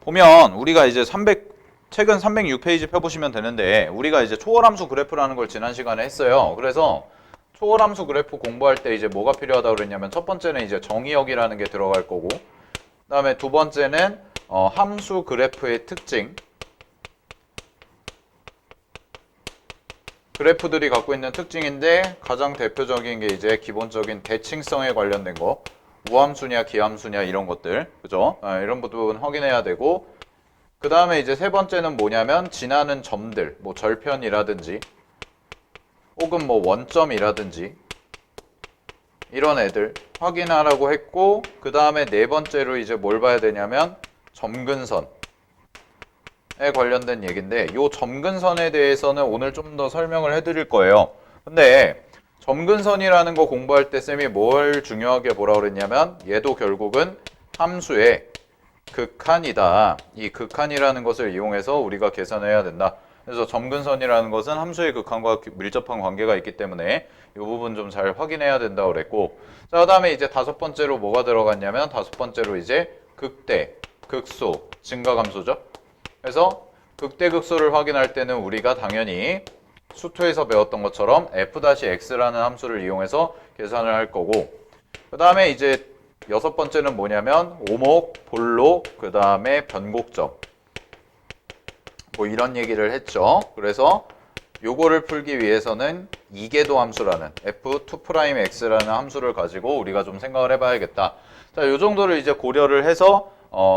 보면 우리가 이제 최근 306페이지 펴보시면 되는데 우리가 이제 초월함수 그래프라는 걸 지난 시간에 했어요. 그래서 초월함수 그래프 공부할 때 이제 뭐가 필요하다고 그랬냐면 첫 번째는 이제 정의역이라는 게 들어갈 거고 그 다음에 두 번째는 함수 그래프의 특징, 그래프들이 갖고 있는 특징인데 가장 대표적인 게 이제 기본적인 대칭성에 관련된 거, 우함수냐 기함수냐 이런 것들, 그죠? 이런 부분 확인해야 되고 그 다음에 이제 세 번째는 뭐냐면 지나는 점들, 뭐 절편이라든지 혹은 뭐 원점이라든지 이런 애들 확인하라고 했고 그 다음에 네 번째로 이제 뭘 봐야 되냐면 점근선에 관련된 얘기인데 요 점근선에 대해서는 오늘 좀 더 설명을 해드릴 거예요. 근데 점근선이라는 거 공부할 때 쌤이 뭘 중요하게 보라고 그랬냐면 얘도 결국은 함수의 극한이다. 이 극한이라는 것을 이용해서 우리가 계산해야 된다. 그래서 점근선이라는 것은 함수의 극한과 밀접한 관계가 있기 때문에 이 부분 좀 잘 확인해야 된다고 그랬고 자, 그 다음에 이제 다섯 번째로 뭐가 들어갔냐면 다섯 번째로 이제 극대, 극소, 증가감소죠. 그래서 극대, 극소를 확인할 때는 우리가 당연히 수투에서 배웠던 것처럼 f-x라는 함수를 이용해서 계산을 할 거고 그 다음에 이제 여섯 번째는 뭐냐면 오목, 볼록, 그 다음에 변곡점 뭐 이런 얘기를 했죠. 그래서 요거를 풀기 위해서는 이계도 함수라는 f2'x라는 함수를 가지고 우리가 좀 생각을 해봐야겠다. 자, 요 정도를 이제 고려를 해서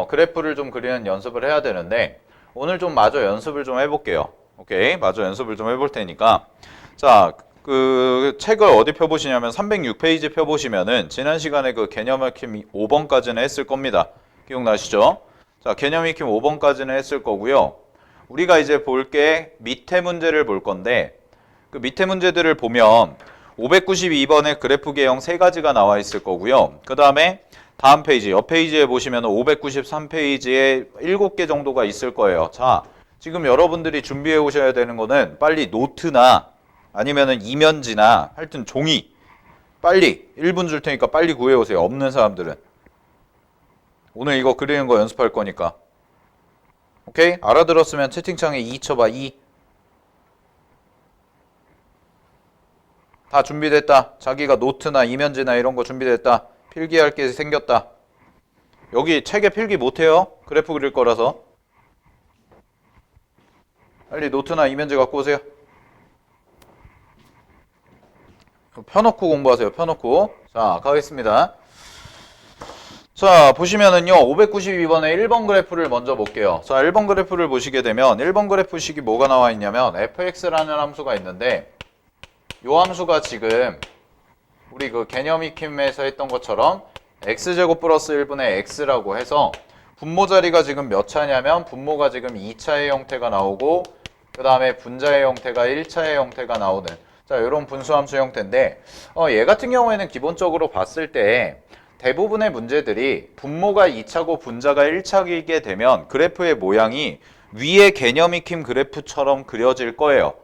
그래프를 좀 그리는 연습을 해야 되는데 오늘 좀 마저 연습을 좀 해볼게요. 오케이, 마저 연습을 좀 해볼 테니까 자, 그 책을 어디 펴보시냐면 306페이지 펴보시면은 지난 시간에 그 개념 익힘 5번까지는 했을 겁니다. 기억나시죠? 자, 개념 익힘 5번까지는 했을 거고요. 우리가 이제 볼 게 밑에 문제를 볼 건데 그 밑에 문제들을 보면 592번에 그래프 개형 3가지가 나와 있을 거고요. 그 다음에 다음 페이지, 옆 페이지에 보시면 593페이지에 7개 정도가 있을 거예요. 자, 지금 여러분들이 준비해 오셔야 되는 거는 빨리 노트나 아니면은 이면지나 하여튼 종이 빨리 1분 줄 테니까 빨리 구해 오세요. 없는 사람들은. 오늘 이거 그리는 거 연습할 거니까. 오케이? 알아들었으면 채팅창에 2 쳐봐. 2. 다 준비됐다. 자기가 노트나 이면지나 이런 거 준비됐다. 필기할 게 생겼다. 여기 책에 필기 못해요. 그래프 그릴 거라서. 빨리 노트나 이면지 갖고 오세요. 펴놓고 공부하세요. 펴놓고. 자, 가겠습니다. 자, 보시면은요 592번에 1번 그래프를 먼저 볼게요. 자, 1번 그래프를 보시게 되면 1번 그래프식이 뭐가 나와 있냐면 fx라는 함수가 있는데 이 함수가 지금 우리 그 개념 익힘에서 했던 것처럼 x제곱 플러스 1분의 x라고 해서 분모 자리가 지금 몇 차냐면 분모가 지금 2차의 형태가 나오고 그 다음에 분자의 형태가 1차의 형태가 나오는 자, 이런 분수함수 형태인데 얘 같은 경우에는 기본적으로 봤을 때 대부분의 문제들이 분모가 2차고 분자가 1차이게 되면 그래프의 모양이 위의 개념 익힘 그래프처럼 그려질 거예요.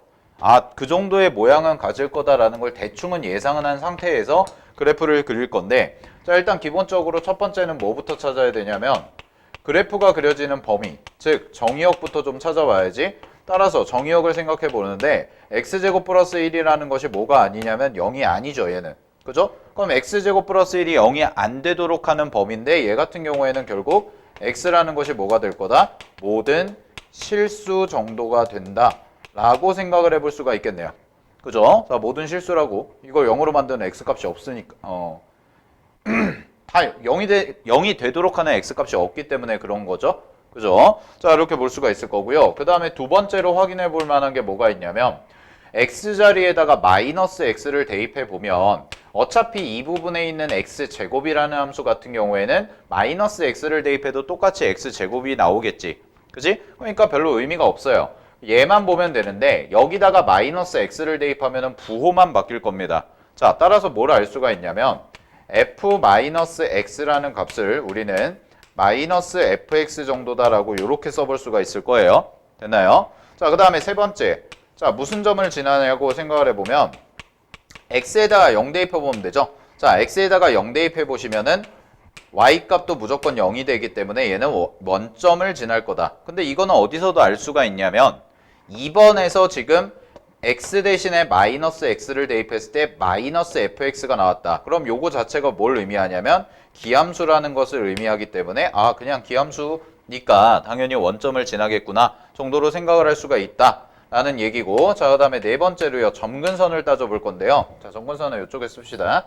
아, 그 정도의 모양은 가질 거다라는 걸 대충은 예상은 한 상태에서 그래프를 그릴 건데 자, 일단 기본적으로 첫 번째는 뭐부터 찾아야 되냐면 그래프가 그려지는 범위, 즉 정의역부터 좀 찾아봐야지. 따라서 정의역을 생각해 보는데 x제곱 플러스 1이라는 것이 뭐가 아니냐면 0이 아니죠, 얘는. 그죠? 그럼 x제곱 플러스 1이 0이 안 되도록 하는 범위인데 얘 같은 경우에는 결국 x라는 것이 뭐가 될 거다? 모든 실수 정도가 된다 라고 생각을 해볼 수가 있겠네요. 그죠? 자, 모든 실수라고. 이걸 0으로 만드는 x값이 없으니까 다 0이 되도록 하는 x값이 없기 때문에 그런 거죠. 그죠? 자, 이렇게 볼 수가 있을 거고요. 그 다음에 두 번째로 확인해 볼 만한 게 뭐가 있냐면 x자리에다가 마이너스 x를 대입해 보면 어차피 이 부분에 있는 x제곱이라는 함수 같은 경우에는 마이너스 x를 대입해도 똑같이 x제곱이 나오겠지. 그지? 그러니까 별로 의미가 없어요. 얘만 보면 되는데 여기다가 마이너스 x를 대입하면 부호만 바뀔 겁니다. 자, 따라서 뭘 알 수가 있냐면 f-x라는 값을 우리는 마이너스 fx 정도다라고 이렇게 써볼 수가 있을 거예요. 됐나요? 자, 그 다음에 세 번째. 자, 무슨 점을 지나냐고 생각을 해보면 x에다가 0 대입해 보면 되죠. 자, x에다가 0 대입해 보시면은 y값도 무조건 0이 되기 때문에 얘는 원점을 지날 거다. 근데 이거는 어디서도 알 수가 있냐면 2번에서 지금 x 대신에 마이너스 x를 대입했을 때 마이너스 fx가 나왔다. 그럼 요거 자체가 뭘 의미하냐면 기함수라는 것을 의미하기 때문에 아 그냥 기함수니까 당연히 원점을 지나겠구나 정도로 생각을 할 수가 있다 라는 얘기고, 자 그 다음에 네 번째로요 점근선을 따져볼 건데요. 자 점근선은 이쪽에 씁시다.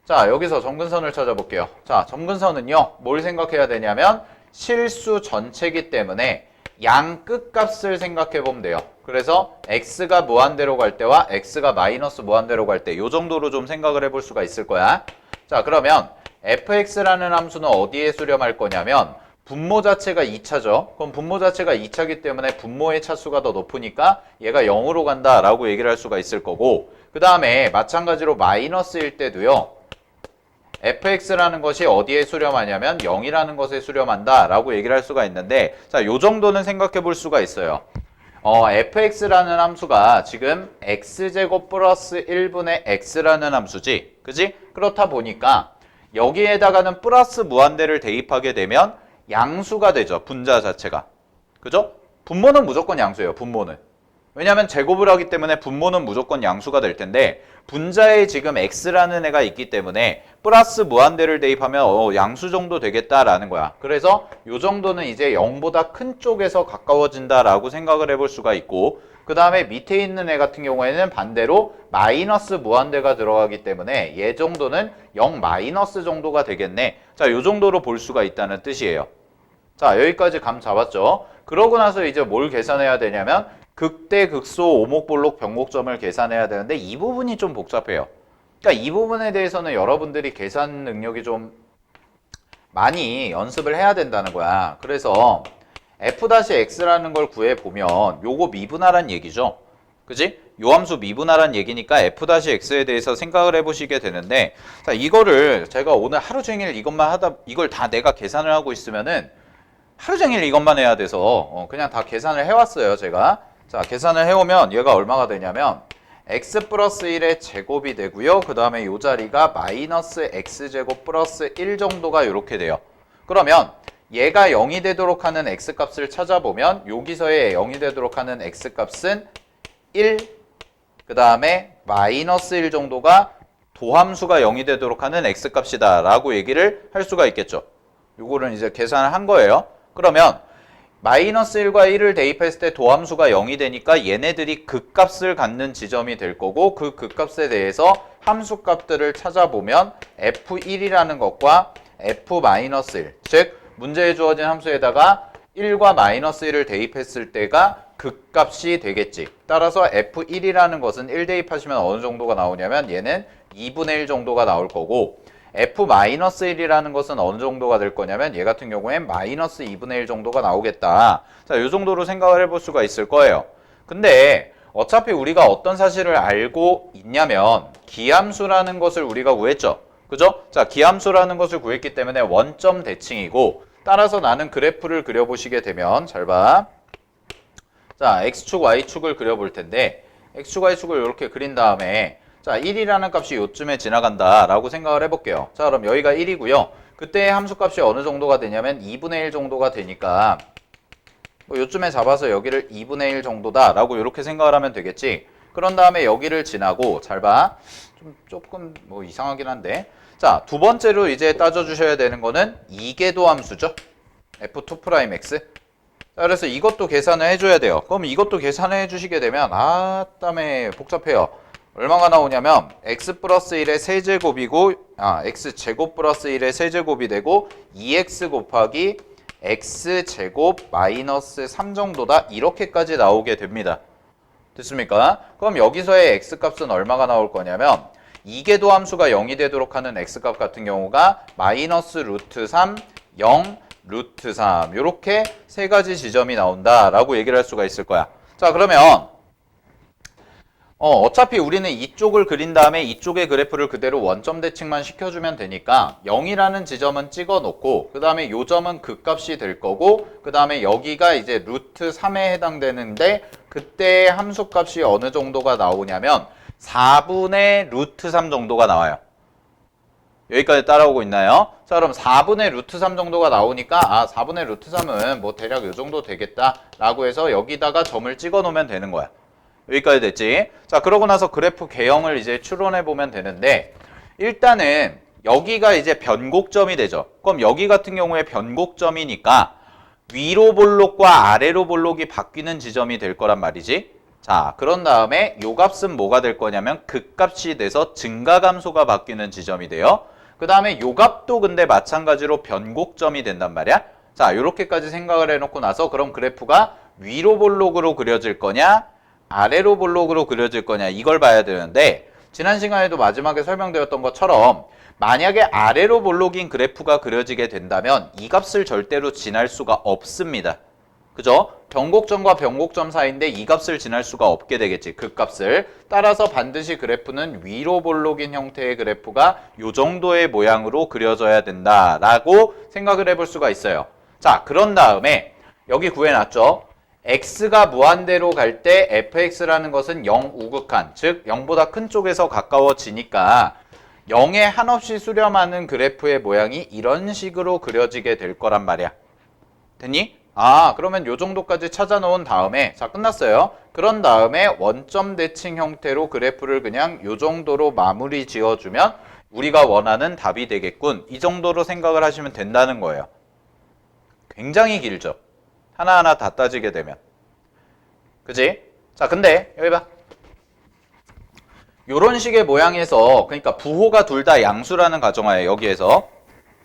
자 여기서 점근선을 찾아볼게요. 자 점근선은요 뭘 생각해야 되냐면 실수 전체이기 때문에 양 끝값을 생각해 보면 돼요. 그래서 x가 무한대로 갈 때와 x가 마이너스 무한대로 갈 때 요 정도로 좀 생각을 해볼 수가 있을 거야. 자 그러면 fx라는 함수는 어디에 수렴할 거냐면 분모 자체가 2차죠. 그럼 분모 자체가 2차이기 때문에 분모의 차수가 더 높으니까 얘가 0으로 간다라고 얘기를 할 수가 있을 거고, 그 다음에 마찬가지로 마이너스일 때도요. fx라는 것이 어디에 수렴하냐면 0이라는 것에 수렴한다 라고 얘기를 할 수가 있는데, 자, 요 정도는 생각해 볼 수가 있어요. fx라는 함수가 지금 x제곱 플러스 1분의 x라는 함수지. 그지? 그렇다 보니까 여기에다가는 플러스 무한대를 대입하게 되면 양수가 되죠. 분자 자체가. 그죠? 분모는 무조건 양수예요. 분모는. 왜냐하면 제곱을 하기 때문에 분모는 무조건 양수가 될 텐데 분자에 지금 x라는 애가 있기 때문에 플러스 무한대를 대입하면 양수 정도 되겠다라는 거야. 그래서 요 정도는 이제 0보다 큰 쪽에서 가까워진다라고 생각을 해볼 수가 있고, 그 다음에 밑에 있는 애 같은 경우에는 반대로 마이너스 무한대가 들어가기 때문에 얘 정도는 0 마이너스 정도가 되겠네. 자, 요 정도로 볼 수가 있다는 뜻이에요. 자, 여기까지 감 잡았죠? 그러고 나서 이제 뭘 계산해야 되냐면 극대, 극소, 오목볼록, 병목점을 계산해야 되는데 이 부분이 좀 복잡해요. 그러니까 이 부분에 대해서는 여러분들이 계산 능력이 좀 많이 연습을 해야 된다는 거야. 그래서 f-x라는 걸 구해보면 요거 미분하란 얘기죠. 그지? 요 함수 미분하란 얘기니까 f-x에 대해서 생각을 해보시게 되는데, 자, 이거를 제가 오늘 하루 종일 이걸 다 내가 계산을 하고 있으면은 하루 종일 이것만 해야 돼서 그냥 다 계산을 해왔어요, 제가. 자, 계산을 해오면 얘가 얼마가 되냐면 x 플러스 1의 제곱이 되고요. 그 다음에 이 자리가 마이너스 x제곱 플러스 1 정도가 이렇게 돼요. 그러면 얘가 0이 되도록 하는 x값을 찾아보면 여기서의 0이 되도록 하는 x값은 1, 그 다음에 마이너스 1 정도가 도함수가 0이 되도록 하는 x값이다 라고 얘기를 할 수가 있겠죠. 요거는 이제 계산을 한 거예요. 그러면 마이너스 1과 1을 대입했을 때 도함수가 0이 되니까 얘네들이 극값을 갖는 지점이 될 거고, 그 극값에 대해서 함수값들을 찾아보면 f1이라는 것과 f-1, 즉 문제에 주어진 함수에다가 1과 마이너스 1을 대입했을 때가 극값이 되겠지. 따라서 f1이라는 것은 1 대입하시면 어느 정도가 나오냐면 얘는 2분의 1 정도가 나올 거고, f-1이라는 것은 어느 정도가 될 거냐면 얘 같은 경우엔 마이너스 2분의 1 정도가 나오겠다. 자, 이 정도로 생각을 해볼 수가 있을 거예요. 근데 어차피 우리가 어떤 사실을 알고 있냐면 기함수라는 것을 우리가 구했죠. 그죠? 자, 기함수라는 것을 구했기 때문에 원점 대칭이고, 따라서 나는 그래프를 그려보시게 되면 잘 봐. 자, x축, y축을 그려볼 텐데 x축, y축을 이렇게 그린 다음에 자, 1이라는 값이 요쯤에 지나간다 라고 생각을 해볼게요. 자, 그럼 여기가 1이고요. 그때 함수값이 어느 정도가 되냐면 2분의 1 정도가 되니까 요쯤에 잡아서 여기를 2분의 1 정도다 라고 이렇게 생각을 하면 되겠지. 그런 다음에 여기를 지나고 잘 봐. 조금 뭐 이상하긴 한데, 자, 두 번째로 이제 따져주셔야 되는 거는 이계도 함수죠. f2'x. 자, 그래서 이것도 계산을 해줘야 돼요. 그럼 이것도 계산을 해주시게 되면 땀에 복잡해요. 얼마가 나오냐면 x 플러스 1의 세제곱이고 x제곱 플러스 1의 세제곱이 되고 2x 곱하기 x제곱 마이너스 3 정도다 이렇게까지 나오게 됩니다. 됐습니까? 그럼 여기서의 x값은 얼마가 나올 거냐면 이계도 함수가 0이 되도록 하는 x값 같은 경우가 마이너스 루트 3, 0, 루트 3 이렇게 세 가지 지점이 나온다라고 얘기를 할 수가 있을 거야. 자, 그러면 어차피 우리는 이쪽을 그린 다음에 이쪽의 그래프를 그대로 원점 대칭만 시켜주면 되니까 0이라는 지점은 찍어 놓고, 그 다음에 요 점은 극값이 될 거고, 그 다음에 여기가 이제 루트 3에 해당되는데 그때 함수값이 어느 정도가 나오냐면 4분의 루트 3 정도가 나와요. 여기까지 따라오고 있나요? 자, 그럼 4분의 루트 3 정도가 나오니까 4분의 루트 3은 뭐 대략 요 정도 되겠다 라고 해서 여기다가 점을 찍어 놓으면 되는 거야. 여기까지 됐지? 자, 그러고 나서 그래프 개형을 이제 추론해 보면 되는데 일단은 여기가 이제 변곡점이 되죠. 그럼 여기 같은 경우에 변곡점이니까 위로 볼록과 아래로 볼록이 바뀌는 지점이 될 거란 말이지. 자, 그런 다음에 요 값은 뭐가 될 거냐면 극값이 돼서 증가감소가 바뀌는 지점이 돼요. 그 다음에 요 값도 근데 마찬가지로 변곡점이 된단 말이야. 자, 요렇게까지 생각을 해놓고 나서 그럼 그래프가 위로 볼록으로 그려질 거냐 아래로 볼록으로 그려질 거냐 이걸 봐야 되는데 지난 시간에도 마지막에 설명드렸던 것처럼 만약에 아래로 볼록인 그래프가 그려지게 된다면 이 값을 절대로 지날 수가 없습니다. 그죠? 변곡점과 변곡점 사이인데 이 값을 지날 수가 없게 되겠지. 그 값을. 따라서 반드시 그래프는 위로 볼록인 형태의 그래프가 이 정도의 모양으로 그려져야 된다라고 생각을 해볼 수가 있어요. 자, 그런 다음에 여기 구해놨죠. x가 무한대로 갈 때 fx라는 것은 0 우극한, 즉 0보다 큰 쪽에서 가까워지니까 0에 한없이 수렴하는 그래프의 모양이 이런 식으로 그려지게 될 거란 말이야. 됐니? 그러면 요 정도까지 찾아놓은 다음에 자 끝났어요. 그런 다음에 원점 대칭 형태로 그래프를 그냥 요 정도로 마무리 지어주면 우리가 원하는 답이 되겠군. 이 정도로 생각을 하시면 된다는 거예요. 굉장히 길죠. 하나하나 다 따지게 되면. 그지? 자, 근데 여기 봐. 요런 식의 모양에서 그러니까 부호가 둘 다 양수라는 가정하에 여기에서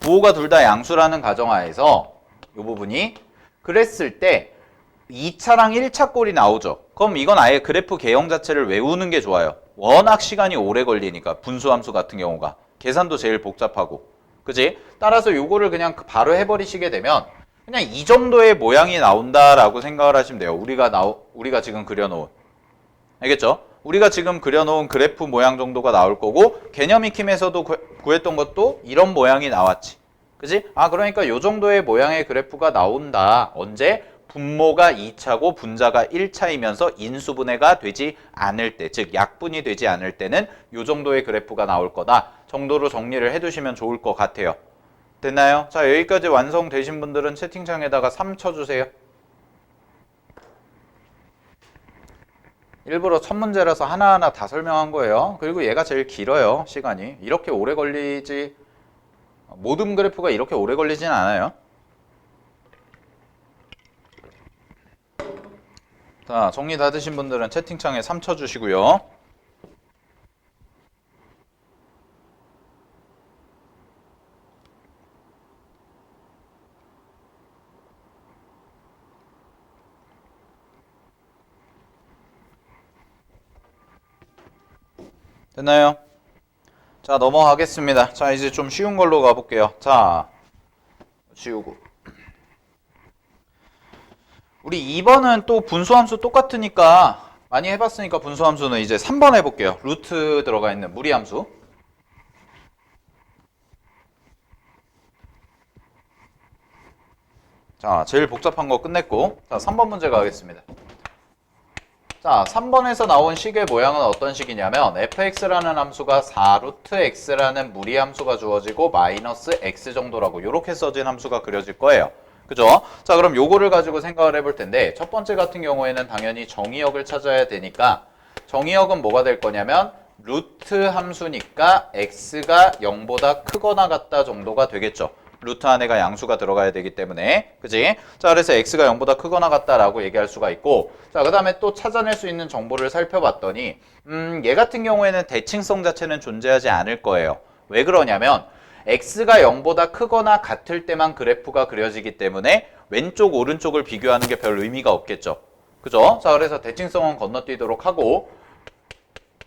부호가 둘 다 양수라는 가정하에서 요 부분이 그랬을 때 2차랑 1차 꼴이 나오죠. 그럼 이건 아예 그래프 개형 자체를 외우는 게 좋아요. 워낙 시간이 오래 걸리니까 분수함수 같은 경우가 계산도 제일 복잡하고 그지? 따라서 요거를 그냥 바로 해버리시게 되면 그냥 이 정도의 모양이 나온다라고 생각을 하시면 돼요. 우리가 지금 그려놓은 알겠죠? 우리가 지금 그려놓은 그래프 모양 정도가 나올 거고 개념 익힘에서도 구했던 것도 이런 모양이 나왔지. 그지? 그러니까 요 정도의 모양의 그래프가 나온다. 언제? 분모가 2차고 분자가 1차이면서 인수분해가 되지 않을 때, 즉 약분이 되지 않을 때는 요 정도의 그래프가 나올 거다 정도로 정리를 해두시면 좋을 것 같아요. 됐나요? 자, 여기까지 완성되신 분들은 채팅창에다가 3 쳐주세요. 일부러 첫 문제라서 하나하나 다 설명한 거예요. 그리고 얘가 제일 길어요. 시간이. 이렇게 오래 걸리지 모든 그래프가 이렇게 오래 걸리진 않아요. 자, 정리 다 되신 분들은 채팅창에 3 쳐주시고요. 됐나요? 자, 넘어가겠습니다. 자, 이제 좀 쉬운 걸로 가볼게요. 자, 지우고. 우리 2번은 또 분수함수 똑같으니까 많이 해봤으니까 분수함수는 이제 3번 해볼게요. 루트 들어가 있는 무리함수. 자, 제일 복잡한 거 끝냈고 자, 3번 문제 가겠습니다. 자, 3번에서 나온 식의 모양은 어떤 식이냐면 fx라는 함수가 4루트 x라는 무리함수가 주어지고 마이너스 x 정도라고 이렇게 써진 함수가 그려질 거예요. 그죠? 자, 그럼 요거를 가지고 생각을 해볼 텐데 첫 번째 같은 경우에는 당연히 정의역을 찾아야 되니까 정의역은 뭐가 될 거냐면 루트 함수니까 x가 0보다 크거나 같다 정도가 되겠죠. 루트 안에가 양수가 들어가야 되기 때문에 그지? 자, 그래서 x가 0보다 크거나 같다라고 얘기할 수가 있고 자, 그 다음에 또 찾아낼 수 있는 정보를 살펴봤더니 얘 같은 경우에는 대칭성 자체는 존재하지 않을 거예요. 왜 그러냐면 x가 0보다 크거나 같을 때만 그래프가 그려지기 때문에 왼쪽 오른쪽을 비교하는 게 별 의미가 없겠죠. 그죠? 자, 그래서 대칭성은 건너뛰도록 하고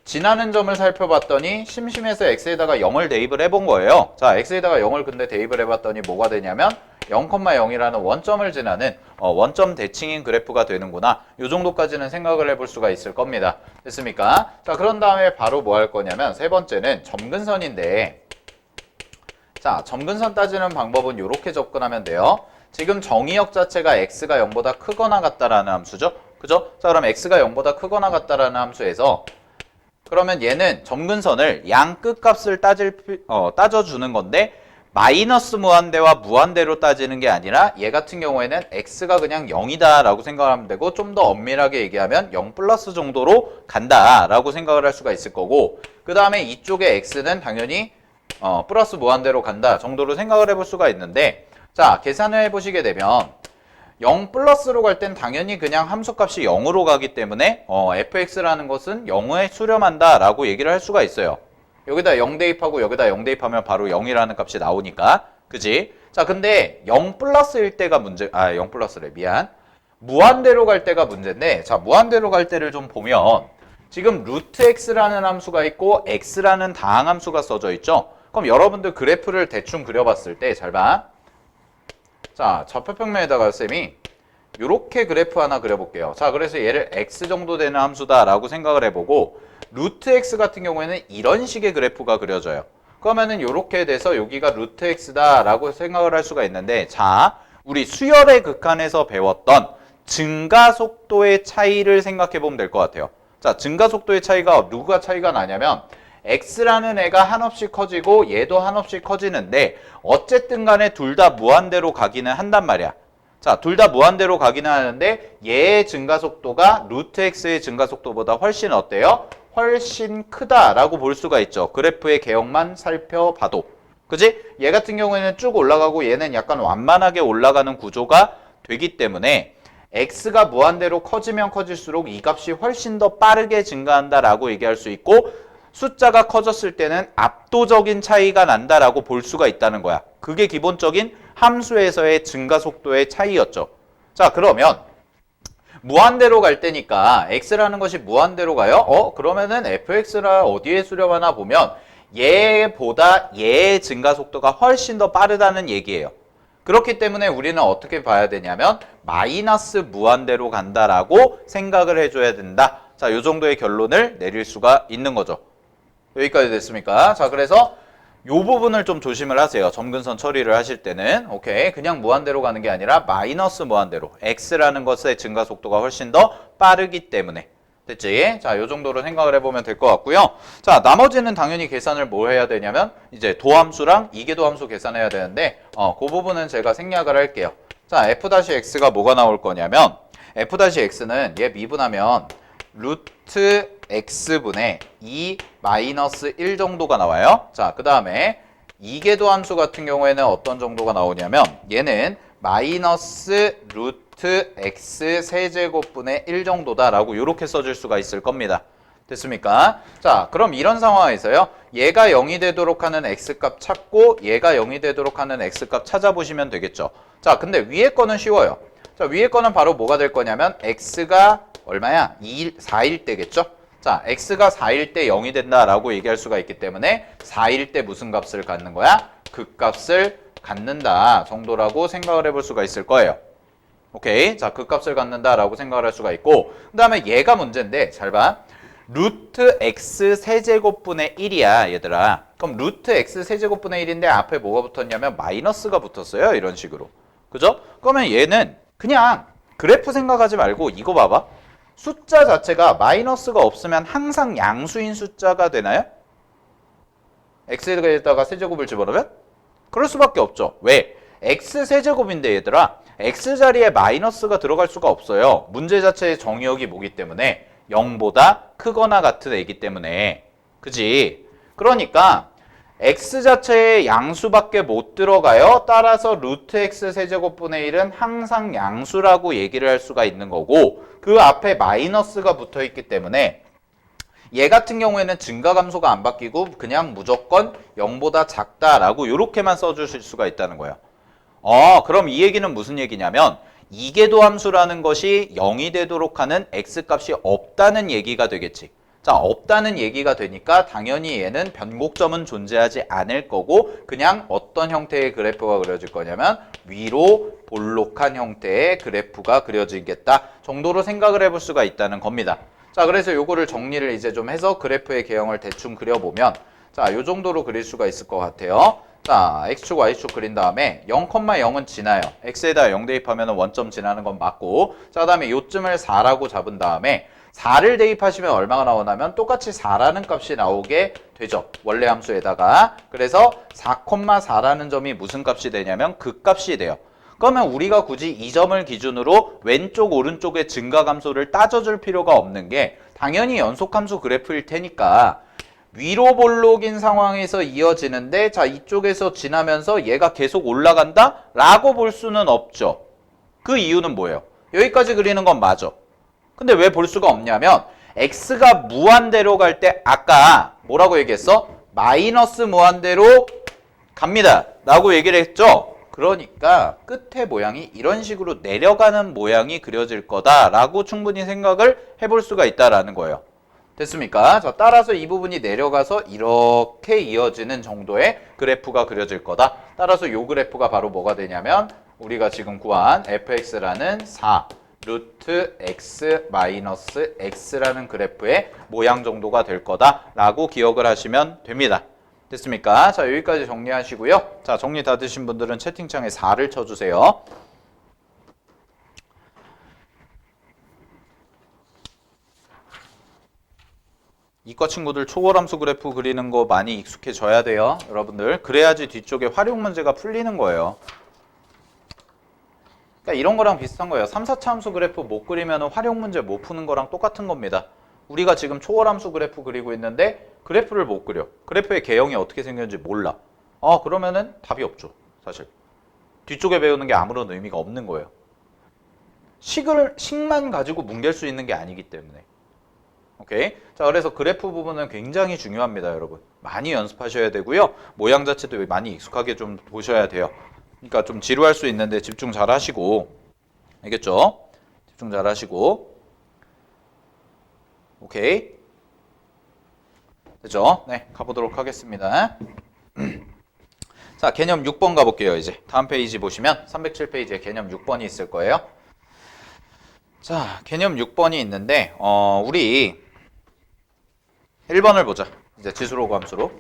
지나는 점을 살펴봤더니 심심해서 x에다가 0을 대입을 해본 거예요. 자, x에다가 0을 근데 대입을 해봤더니 뭐가 되냐면 0,0이라는 원점을 지나는 원점 대칭인 그래프가 되는구나. 이 정도까지는 생각을 해볼 수가 있을 겁니다. 됐습니까? 자, 그런 다음에 바로 뭐 할 거냐면 세 번째는 점근선인데 자, 점근선 따지는 방법은 이렇게 접근하면 돼요. 지금 정의역 자체가 x가 0보다 크거나 같다라는 함수죠. 그죠? 자, 그럼 x가 0보다 크거나 같다라는 함수에서 그러면 얘는 점근선을 양 끝값을 따져주는 건데 마이너스 무한대와 무한대로 따지는 게 아니라 얘 같은 경우에는 x가 그냥 0이다 라고 생각하면 되고 좀 더 엄밀하게 얘기하면 0 플러스 정도로 간다 라고 생각을 할 수가 있을 거고 그 다음에 이쪽에 x는 당연히 플러스 무한대로 간다 정도로 생각을 해볼 수가 있는데 자 계산을 해보시게 되면 0 플러스로 갈 땐 당연히 그냥 함수값이 0으로 가기 때문에 fx라는 것은 0에 수렴한다 라고 얘기를 할 수가 있어요. 여기다 0 대입하고 여기다 0 대입하면 바로 0이라는 값이 나오니까 그지? 자 근데 0 플러스일 때가 문제 0 플러스래 미안 무한대로 갈 때가 문제인데 자 무한대로 갈 때를 좀 보면 지금 루트 x라는 함수가 있고 x라는 다항함수가 써져 있죠? 그럼 여러분들 그래프를 대충 그려봤을 때 잘 봐. 자, 좌표평면에다가 쌤이 이렇게 그래프 하나 그려볼게요. 자, 그래서 얘를 x 정도 되는 함수다라고 생각을 해보고 루트 x 같은 경우에는 이런 식의 그래프가 그려져요. 그러면은 이렇게 돼서 여기가 루트 x다라고 생각을 할 수가 있는데 자, 우리 수열의 극한에서 배웠던 증가 속도의 차이를 생각해 보면 될 것 같아요. 자, 증가 속도의 차이가 누가 차이가 나냐면 x라는 애가 한없이 커지고 얘도 한없이 커지는데 어쨌든 간에 둘 다 무한대로 가기는 한단 말이야. 자, 둘 다 무한대로 가기는 하는데 얘의 증가 속도가 루트 x의 증가 속도보다 훨씬 어때요? 훨씬 크다라고 볼 수가 있죠. 그래프의 개형만 살펴봐도. 그지? 얘 같은 경우에는 쭉 올라가고 얘는 약간 완만하게 올라가는 구조가 되기 때문에 x가 무한대로 커지면 커질수록 이 값이 훨씬 더 빠르게 증가한다라고 얘기할 수 있고 숫자가 커졌을 때는 압도적인 차이가 난다라고 볼 수가 있다는 거야. 그게 기본적인 함수에서의 증가 속도의 차이였죠. 자, 그러면 무한대로 갈 때니까 x라는 것이 무한대로 가요? 그러면은 fx를 어디에 수렴하나 보면 얘보다 얘의 증가 속도가 훨씬 더 빠르다는 얘기예요. 그렇기 때문에 우리는 어떻게 봐야 되냐면 마이너스 무한대로 간다라고 생각을 해줘야 된다. 자, 요 정도의 결론을 내릴 수가 있는 거죠. 여기까지 됐습니까? 자, 그래서 요 부분을 좀 조심을 하세요. 점근선 처리를 하실 때는. 오케이. 그냥 무한대로 가는 게 아니라 마이너스 무한대로. x라는 것의 증가 속도가 훨씬 더 빠르기 때문에. 됐지? 자, 요 정도로 생각을 해보면 될 것 같고요. 자, 나머지는 당연히 계산을 뭐 해야 되냐면 이제 도함수랑 이계도함수 계산해야 되는데 그 부분은 제가 생략을 할게요. 자, f-x가 뭐가 나올 거냐면 f-x는 얘 미분하면 루트 x분의 2 마이너스 1 정도가 나와요. 자, 그 다음에 이계도 함수 같은 경우에는 어떤 정도가 나오냐면 얘는 마이너스 루트 x 세제곱분의 1 정도다라고 이렇게 써줄 수가 있을 겁니다. 됐습니까? 자, 그럼 이런 상황에서요. 얘가 0이 되도록 하는 x값 찾고 얘가 0이 되도록 하는 x값 찾아보시면 되겠죠. 자, 근데 위에 거는 쉬워요. 자, 위에 거는 바로 뭐가 될 거냐면 x가 얼마야? 4일 때겠죠? 자, x가 4일 때 0이 된다라고 얘기할 수가 있기 때문에 4일 때 무슨 값을 갖는 거야? 극값을 갖는다 정도라고 생각을 해볼 수가 있을 거예요. 오케이. 자, 극값을 갖는다라고 생각을 할 수가 있고 그 다음에 얘가 문제인데 잘 봐. 루트 x 세제곱분의 1이야 얘들아. 그럼 루트 x 세제곱분의 1인데 앞에 뭐가 붙었냐면 마이너스가 붙었어요. 이런 식으로. 그죠? 그러면 얘는 그냥 그래프 생각하지 말고 이거 봐봐. 숫자 자체가 마이너스가 없으면 항상 양수인 숫자가 되나요? x에다가 세제곱을 집어넣으면? 그럴 수밖에 없죠. 왜? x 세제곱인데 얘들아 x 자리에 마이너스가 들어갈 수가 없어요. 문제 자체의 정의역이 뭐기 때문에 0보다 크거나 같은 애기 때문에 그지? 그러니까 x 자체의 양수밖에 못 들어가요. 따라서 루트 x 세제곱분의 1은 항상 양수라고 얘기를 할 수가 있는 거고 그 앞에 마이너스가 붙어 있기 때문에 얘 같은 경우에는 증가감소가 안 바뀌고 그냥 무조건 0보다 작다라고 이렇게만 써주실 수가 있다는 거예요. 그럼 이 얘기는 무슨 얘기냐면 이계도 함수라는 것이 0이 되도록 하는 x값이 없다는 얘기가 되겠지. 자, 없다는 얘기가 되니까 당연히 얘는 변곡점은 존재하지 않을 거고 그냥 어떤 형태의 그래프가 그려질 거냐면 위로 볼록한 형태의 그래프가 그려지겠다 정도로 생각을 해볼 수가 있다는 겁니다. 자, 그래서 요거를 정리를 이제 좀 해서 그래프의 개형을 대충 그려보면 자, 요 정도로 그릴 수가 있을 것 같아요. 자, x축, y축 그린 다음에 0,0은 지나요. x에다 0 대입하면 원점 지나는 건 맞고 자, 그 다음에 요쯤을 4라고 잡은 다음에 4를 대입하시면 얼마가 나오냐면 똑같이 4라는 값이 나오게 되죠. 원래 함수에다가. 그래서 4,4라는 점이 무슨 값이 되냐면 그 값이 돼요. 그러면 우리가 굳이 이 점을 기준으로 왼쪽 오른쪽의 증가함수를 따져줄 필요가 없는 게 당연히 연속함수 그래프일 테니까 위로 볼록인 상황에서 이어지는데 자 이쪽에서 지나면서 얘가 계속 올라간다? 라고 볼 수는 없죠. 그 이유는 뭐예요? 여기까지 그리는 건 맞아. 근데 왜 볼 수가 없냐면 x가 무한대로 갈 때 아까 뭐라고 얘기했어? 마이너스 무한대로 갑니다 라고 얘기를 했죠. 그러니까 끝에 모양이 이런 식으로 내려가는 모양이 그려질 거다라고 충분히 생각을 해볼 수가 있다라는 거예요. 됐습니까? 자, 따라서 이 부분이 내려가서 이렇게 이어지는 정도의 그래프가 그려질 거다. 따라서 이 그래프가 바로 뭐가 되냐면 우리가 지금 구한 fx라는 4 루트 x 마이너스 x라는 그래프의 모양 정도가 될 거다라고 기억을 하시면 됩니다. 됐습니까? 자, 여기까지 정리하시고요. 자, 정리 다 되신 분들은 채팅창에 4를 쳐주세요. 이과 친구들 초월함수 그래프 그리는 거 많이 익숙해져야 돼요. 여러분들. 그래야지 뒤쪽에 활용 문제가 풀리는 거예요. 그러니까 이런 거랑 비슷한 거예요. 3, 4차 함수 그래프 못 그리면 활용 문제 못 푸는 거랑 똑같은 겁니다. 우리가 지금 초월함수 그래프 그리고 있는데 그래프를 못 그려. 그래프의 개형이 어떻게 생겼는지 몰라. 그러면은 답이 없죠. 사실. 뒤쪽에 배우는 게 아무런 의미가 없는 거예요. 식만 가지고 뭉갤 수 있는 게 아니기 때문에. 오케이. 자, 그래서 그래프 부분은 굉장히 중요합니다, 여러분. 많이 연습하셔야 되고요. 모양 자체도 많이 익숙하게 좀 보셔야 돼요. 그러니까 좀 지루할 수 있는데 집중 잘 하시고. 알겠죠? 집중 잘 하시고. 오케이. 됐죠? 네, 가보도록 하겠습니다. 자, 개념 6번 가볼게요, 이제. 다음 페이지 보시면 307페이지에 개념 6번이 있을 거예요. 자, 개념 6번이 있는데, 우리 1번을 보자. 이제 지수로그 함수로.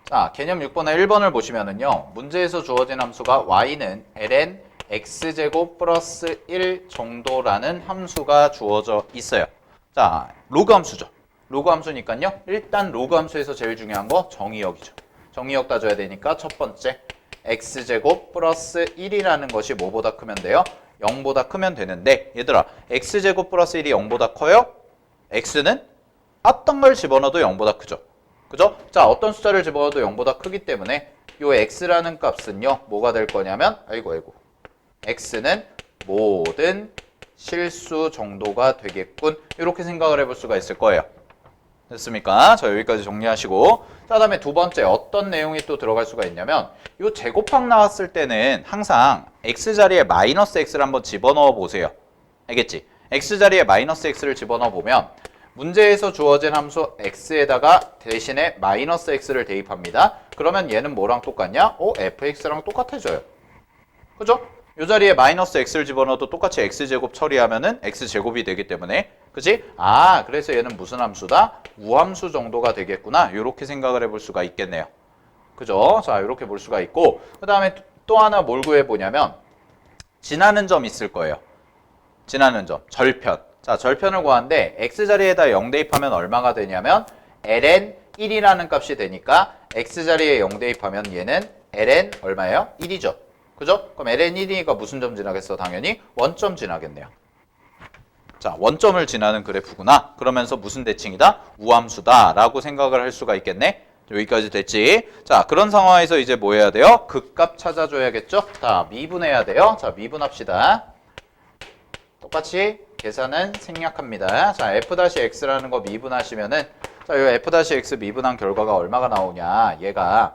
자, 개념 6번의 1번을 보시면은요. 문제에서 주어진 함수가 y는 ln x제곱 플러스 1 정도라는 함수가 주어져 있어요. 자, 로그 함수죠. 로그 함수니까요. 일단 로그 함수에서 제일 중요한 거 정의역이죠. 정의역 따져야 되니까 첫 번째 x제곱 플러스 1이라는 것이 뭐보다 크면 돼요? 0보다 크면 되는데 얘들아 x제곱 플러스 1이 0보다 커요? x는 어떤 걸 집어넣어도 0보다 크죠. 그죠? 자, 어떤 숫자를 집어넣어도 0보다 크기 때문에 요 x라는 값은요. 뭐가 될 거냐면 아이고 x는 모든 실수 정도가 되겠군. 이렇게 생각을 해볼 수가 있을 거예요. 됐습니까? 자, 여기까지 정리하시고 자, 다음에 두 번째 어떤 내용이 또 들어갈 수가 있냐면 요 제곱항 나왔을 때는 항상 x자리에 마이너스 x를 한번 집어넣어 보세요. 알겠지? x자리에 마이너스 x를 집어넣어 보면 문제에서 주어진 함수 x에다가 대신에 마이너스 x를 대입합니다. 그러면 얘는 뭐랑 똑같냐? fx랑 똑같아져요. 그죠? 이 자리에 마이너스 x를 집어넣어도 똑같이 x제곱 처리하면은 x제곱이 되기 때문에 그치? 그래서 얘는 무슨 함수다? 우함수 정도가 되겠구나. 이렇게 생각을 해볼 수가 있겠네요. 그죠? 자, 이렇게 볼 수가 있고 그 다음에 또 하나 뭘 구해보냐면 지나는 점 있을 거예요. 지나는 점, 절편. 자, 절편을 구하는데 x자리에다 0 대입하면 얼마가 되냐면 ln 1이라는 값이 되니까 x자리에 0 대입하면 얘는 ln 얼마예요? 1이죠. 그죠? 그럼 ln 1이니까 무슨 점 지나겠어? 당연히 원점 지나겠네요. 자, 원점을 지나는 그래프구나. 그러면서 무슨 대칭이다? 우함수다 라고 생각을 할 수가 있겠네. 여기까지 됐지? 자, 그런 상황에서 이제 뭐 해야 돼요? 극값 찾아줘야겠죠? 자, 미분해야 돼요. 자, 미분합시다. 똑같이 계산은 생략합니다. 자, f-x라는 거 미분하시면은 자, 이 f-x 미분한 결과가 얼마가 나오냐? 얘가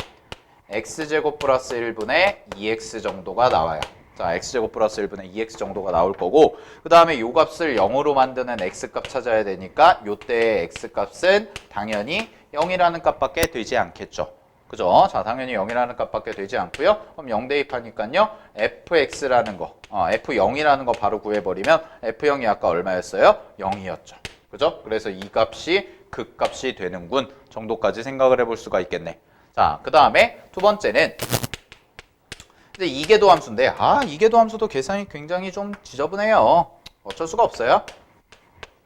x제곱 플러스 1분의 2x 정도가 나와요. 자, x제곱 플러스 1분의 2x 정도가 나올 거고 그 다음에 요 값을 0으로 만드는 x값 찾아야 되니까 요때의 x값은 당연히 0이라는 값밖에 되지 않겠죠. 그죠? 자, 당연히 0이라는 값밖에 되지 않고요. 그럼 0 대입하니까요. fx라는 거, f0이라는 거 바로 구해버리면 f0이 아까 얼마였어요? 0이었죠. 그죠? 그래서 이 값이 극값이 되는군 정도까지 생각을 해볼 수가 있겠네. 자, 그 다음에 두 번째는 근데 이계도 함수인데 이계도 함수도 계산이 굉장히 좀 지저분해요. 어쩔 수가 없어요.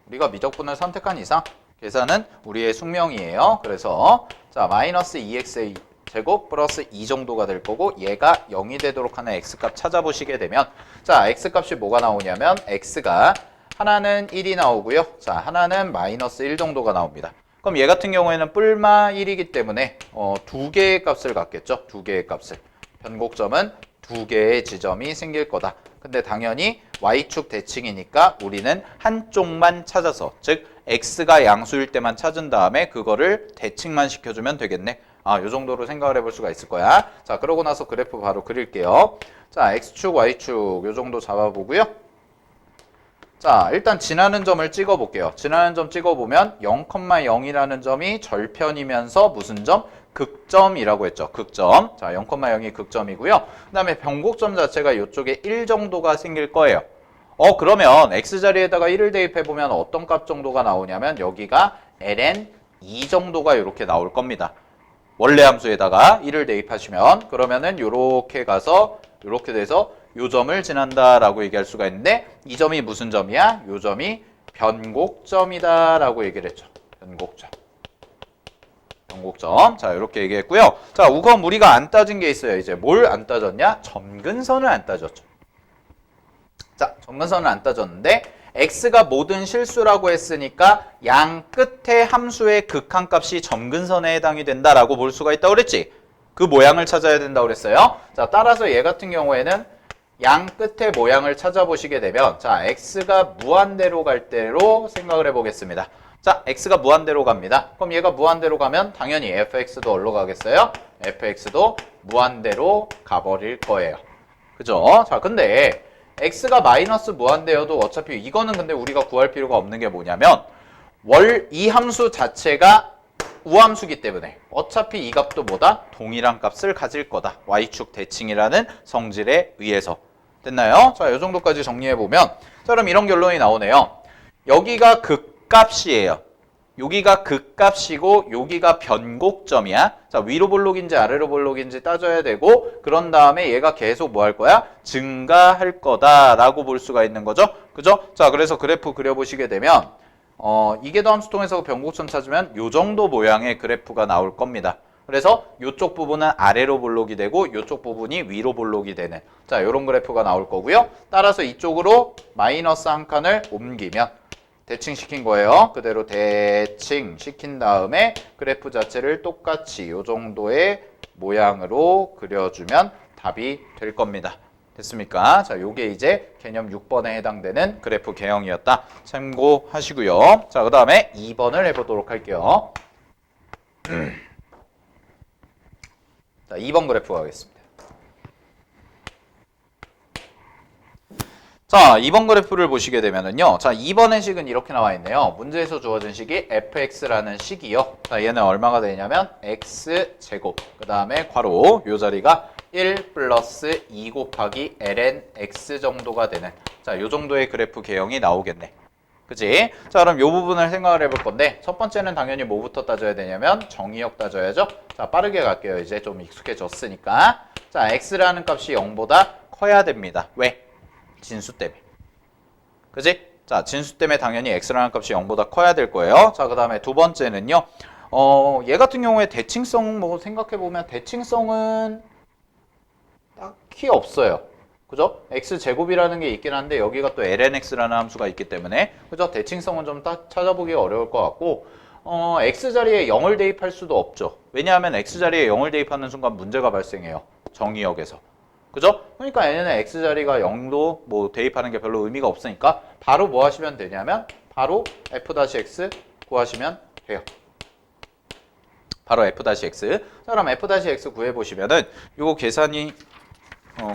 우리가 미적분을 선택한 이상 계산은 우리의 숙명이에요. 그래서 자 마이너스 2x의 제곱 플러스 2 정도가 될 거고 얘가 0이 되도록 하는 x값 찾아보시게 되면 자 x값이 뭐가 나오냐면 x가 하나는 1이 나오고요. 자 하나는 마이너스 1 정도가 나옵니다. 그럼 얘 같은 경우에는 뿔마 1이기 때문에 두 개의 값을 갖겠죠. 두 개의 값을. 변곡점은 두 개의 지점이 생길 거다. 근데 당연히 y축 대칭이니까 우리는 한쪽만 찾아서 즉 x가 양수일 때만 찾은 다음에 그거를 대칭만 시켜주면 되겠네. 요 정도로 생각을 해볼 수가 있을 거야. 자 그러고 나서 그래프 바로 그릴게요. 자 x축 y축 요 정도 잡아보고요. 자 일단 지나는 점을 찍어 볼게요. 지나는 점 찍어보면 0,0이라는 점이 절편이면서 무슨 점? 극점이라고 했죠. 극점. 자 0,0이 극점이고요. 그 다음에 변곡점 자체가 이쪽에 1 정도가 생길 거예요. 그러면 x자리에다가 1을 대입해보면 어떤 값 정도가 나오냐면 여기가 ln 2 정도가 이렇게 나올 겁니다. 원래 함수에다가 1을 대입하시면 그러면은 요렇게 가서 요렇게 돼서 요 점을 지난다라고 얘기할 수가 있는데 이 점이 무슨 점이야? 요 점이 변곡점이다라고 얘기를 했죠. 변곡점. 변곡점. 자, 이렇게 얘기했고요. 자, 우선 우리가 안 따진 게 있어요. 이제 뭘 안 따졌냐? 점근선을 안 따졌죠. 자, 점근선을 안 따졌는데 x가 모든 실수라고 했으니까 양 끝에 함수의 극한값이 점근선에 해당이 된다라고 볼 수가 있다고 그랬지? 그 모양을 찾아야 된다고 그랬어요. 자, 따라서 얘 같은 경우에는 양 끝의 모양을 찾아보시게 되면 자, x가 무한대로 갈 때로 생각을 해보겠습니다. 자, x가 무한대로 갑니다. 그럼 얘가 무한대로 가면 당연히 fx도 어디로 가겠어요? fx도 무한대로 가버릴 거예요. 그죠? 자, 근데 x가 마이너스 무한대여도 어차피 이거는 근데 우리가 구할 필요가 없는 게 뭐냐면 이 함수 자체가 우함수기 때문에 어차피 이 값도 뭐다? 동일한 값을 가질 거다. y축 대칭이라는 성질에 의해서. 됐나요? 자, 이 정도까지 정리해보면 자, 그럼 이런 결론이 나오네요. 여기가 극값이에요. 여기가 극값이고 여기가 변곡점이야. 자, 위로 볼록인지 아래로 볼록인지 따져야 되고 그런 다음에 얘가 계속 뭐 할 거야? 증가할 거다라고 볼 수가 있는 거죠. 그죠? 자, 그래서 그래프 그려보시게 되면 이계도 함수 통해서 변곡점 찾으면 요 정도 모양의 그래프가 나올 겁니다. 그래서 이쪽 부분은 아래로 볼록이 되고 이쪽 부분이 위로 볼록이 되는 자, 이런 그래프가 나올 거고요. 따라서 이쪽으로 마이너스 한 칸을 옮기면 대칭시킨 거예요. 그대로 대칭시킨 다음에 그래프 자체를 똑같이 이 정도의 모양으로 그려주면 답이 될 겁니다. 됐습니까? 자, 요게 이제 개념 6번에 해당되는 그래프 개형이었다. 참고하시고요. 자, 그 다음에 2번을 해보도록 할게요. 자, 2번 그래프 가겠습니다. 자, 2번 그래프를 보시게 되면은요. 자, 2번의 식은 이렇게 나와 있네요. 문제에서 주어진 식이 fx라는 식이요. 자, 얘는 얼마가 되냐면 x제곱, 그 다음에 괄호, 요 자리가 1 플러스 2 곱하기 ln x 정도가 되는 자, 요 정도의 그래프 개형이 나오겠네. 그치? 자, 그럼 요 부분을 생각을 해볼 건데 첫 번째는 당연히 뭐부터 따져야 되냐면 정의역 따져야죠. 자, 빠르게 갈게요. 이제 좀 익숙해졌으니까. 자, x라는 값이 0보다 커야 됩니다. 왜? 진수 때문에. 그치? 자, 진수 때문에 당연히 x라는 값이 0보다 커야 될 거예요. 자, 그 다음에 두 번째는요. 얘 같은 경우에 대칭성 뭐 생각해보면 대칭성은 딱히 없어요. 그죠? x제곱이라는 게 있긴 한데 여기가 또 lnx라는 함수가 있기 때문에 그죠? 대칭성은 좀 딱 찾아보기가 어려울 것 같고 x자리에 0을 대입할 수도 없죠. 왜냐하면 x자리에 0을 대입하는 순간 문제가 발생해요. 정의역에서. 그죠? 그러니까 얘는 x자리가 0도 뭐 대입하는 게 별로 의미가 없으니까 바로 뭐 하시면 되냐면 바로 f-x 구하시면 돼요. 바로 f-x. 자, 그럼 f-x 구해보시면은 요거 계산이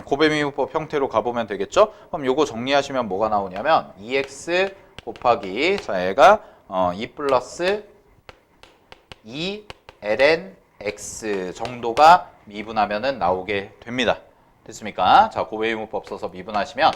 고배미분법 형태로 가보면 되겠죠? 그럼 요거 정리하시면 뭐가 나오냐면 2x 곱하기 자 얘가 2 플러스 2 ln x 정도가 미분하면은 나오게 됩니다. 됐습니까? 자, 곱외유무법 써서 미분하시면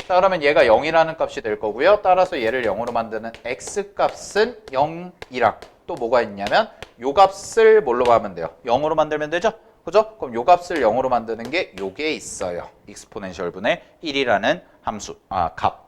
자, 그러면 얘가 0이라는 값이 될 거고요. 따라서 얘를 0으로 만드는 x 값은 0이랑 또 뭐가 있냐면 요 값을 뭘로 하면 돼요? 0으로 만들면 되죠? 그죠? 그럼 요 값을 0으로 만드는 게 요게 있어요. 익스포넨셜 분의 1이라는 함수, 값.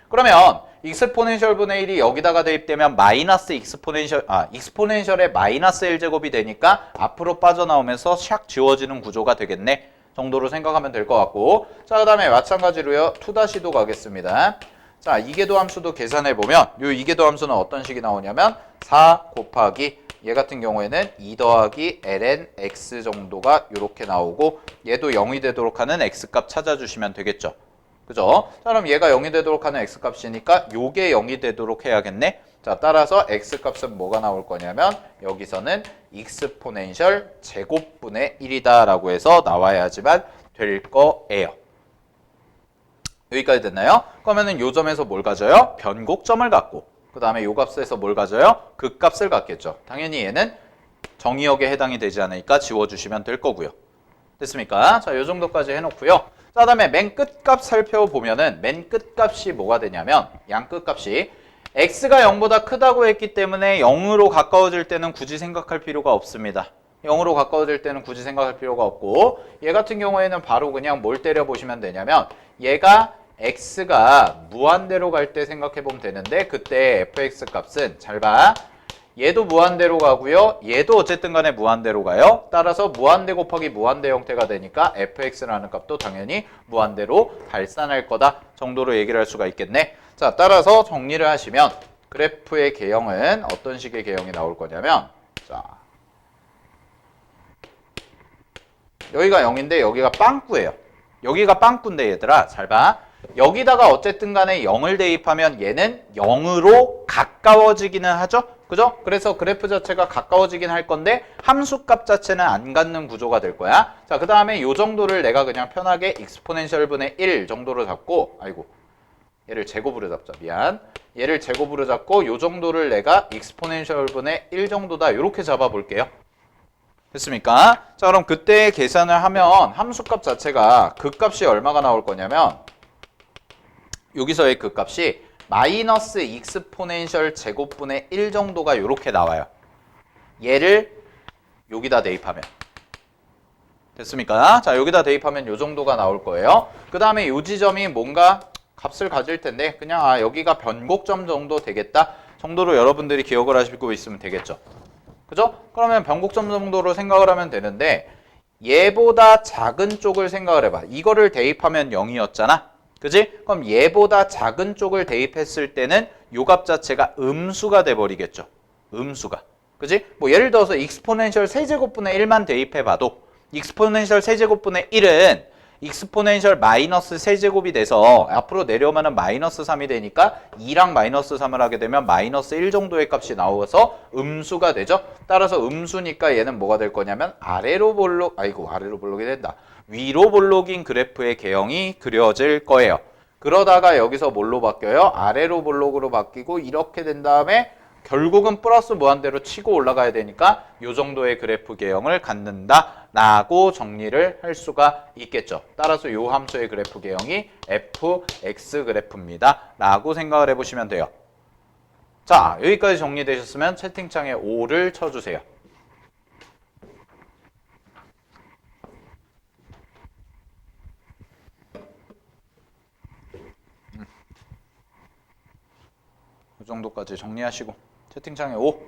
그러면 익스포넨셜 분의 1이 여기다가 대입되면 마이너스 익스포넨셜의 마이너스 1제곱이 되니까 앞으로 빠져나오면서 샥 지워지는 구조가 되겠네 정도로 생각하면 될 것 같고, 자, 그 다음에 마찬가지로요 2-도 가겠습니다. 자, 이계도 함수도 계산해보면 요 이계도 함수는 어떤 식이 나오냐면 4 곱하기 얘 같은 경우에는 2 더하기 ln x 정도가 이렇게 나오고, 얘도 0이 되도록 하는 x값 찾아주시면 되겠죠. 그죠? 자, 그럼 얘가 0이 되도록 하는 x값이니까 요게 0이 되도록 해야겠네. 자, 따라서 x값은 뭐가 나올 거냐면 여기서는 익스포넨셜 제곱분의 1이다 라고 해서 나와야지만 될 거예요. 여기까지 됐나요? 그러면은 요 점에서 뭘 가져요? 변곡점을 갖고, 그 다음에 요 값에서 뭘 가져요? 그 값을 갖겠죠. 당연히 얘는 정의역에 해당이 되지 않으니까 지워주시면 될 거고요. 됐습니까? 자, 요 정도까지 해놓고요. 자, 다음에 맨 끝값 살펴보면은 맨 끝값이 뭐가 되냐면 양 끝값이 x가 0보다 크다고 했기 때문에 0으로 가까워질 때는 굳이 생각할 필요가 없습니다. 0으로 가까워질 때는 굳이 생각할 필요가 없고, 얘 같은 경우에는 바로 그냥 뭘 때려보시면 되냐면 얘가 x가 무한대로 갈 때 생각해보면 되는데, 그때 fx 값은 잘 봐. 얘도 무한대로 가고요. 얘도 어쨌든 간에 무한대로 가요. 따라서 무한대 곱하기 무한대 형태가 되니까 fx라는 값도 당연히 무한대로 발산할 거다 정도로 얘기를 할 수가 있겠네. 자, 따라서 정리를 하시면 그래프의 개형은 어떤 식의 개형이 나올 거냐면, 자, 여기가 0인데 여기가 빵꾸예요. 여기가 빵꾸인데 얘들아 잘 봐. 여기다가 어쨌든 간에 0을 대입하면 얘는 0으로 가까워지기는 하죠. 그죠? 그래서 그래프 자체가 가까워지긴 할 건데 함수값 자체는 안 갖는 구조가 될 거야. 자, 그 다음에 요 정도를 내가 그냥 편하게 익스포넨셜 분의 1 정도로 잡고, 얘를 제곱으로 잡자. 미안. 얘를 제곱으로 잡고 요 정도를 내가 익스포넨셜 분의 1 정도다. 요렇게 잡아볼게요. 됐습니까? 자, 그럼 그때 계산을 하면 함수값 자체가 그 값이 얼마가 나올 거냐면 여기서의 그 값이 마이너스 익스포넨셜 제곱분의 1 정도가 이렇게 나와요. 얘를 여기다 대입하면. 됐습니까? 자, 여기다 대입하면 이 정도가 나올 거예요. 그 다음에 이 지점이 뭔가 값을 가질 텐데 그냥 여기가 변곡점 정도 되겠다 정도로 여러분들이 기억을 하시고 있으면 되겠죠. 그죠? 그러면 변곡점 정도로 생각을 하면 되는데 얘보다 작은 쪽을 생각을 해봐. 이거를 대입하면 0이었잖아. 그지? 그럼 얘보다 작은 쪽을 대입했을 때는 요 값 자체가 음수가 돼버리겠죠. 음수가. 그지? 뭐 예를 들어서 익스포넨셜 세제곱분의 1만 대입해봐도 익스포넨셜 세제곱분의 1은 익스포넨셜 마이너스 세제곱이 돼서 앞으로 내려오면 마이너스 3이 되니까 2랑 마이너스 3을 하게 되면 마이너스 1 정도의 값이 나와서 음수가 되죠. 따라서 음수니까 얘는 뭐가 될 거냐면 아래로 볼록이 된다. 위로 볼록인 그래프의 개형이 그려질 거예요. 그러다가 여기서 뭘로 바뀌어요? 아래로 볼록으로 바뀌고 이렇게 된 다음에 결국은 플러스 무한대로 치고 올라가야 되니까 이 정도의 그래프 개형을 갖는다 라고 정리를 할 수가 있겠죠. 따라서 이 함수의 그래프 개형이 fx 그래프입니다 라고 생각을 해보시면 돼요. 자, 여기까지 정리되셨으면 채팅창에 5를 쳐주세요. 이 정도까지 정리하시고 채팅창에 5.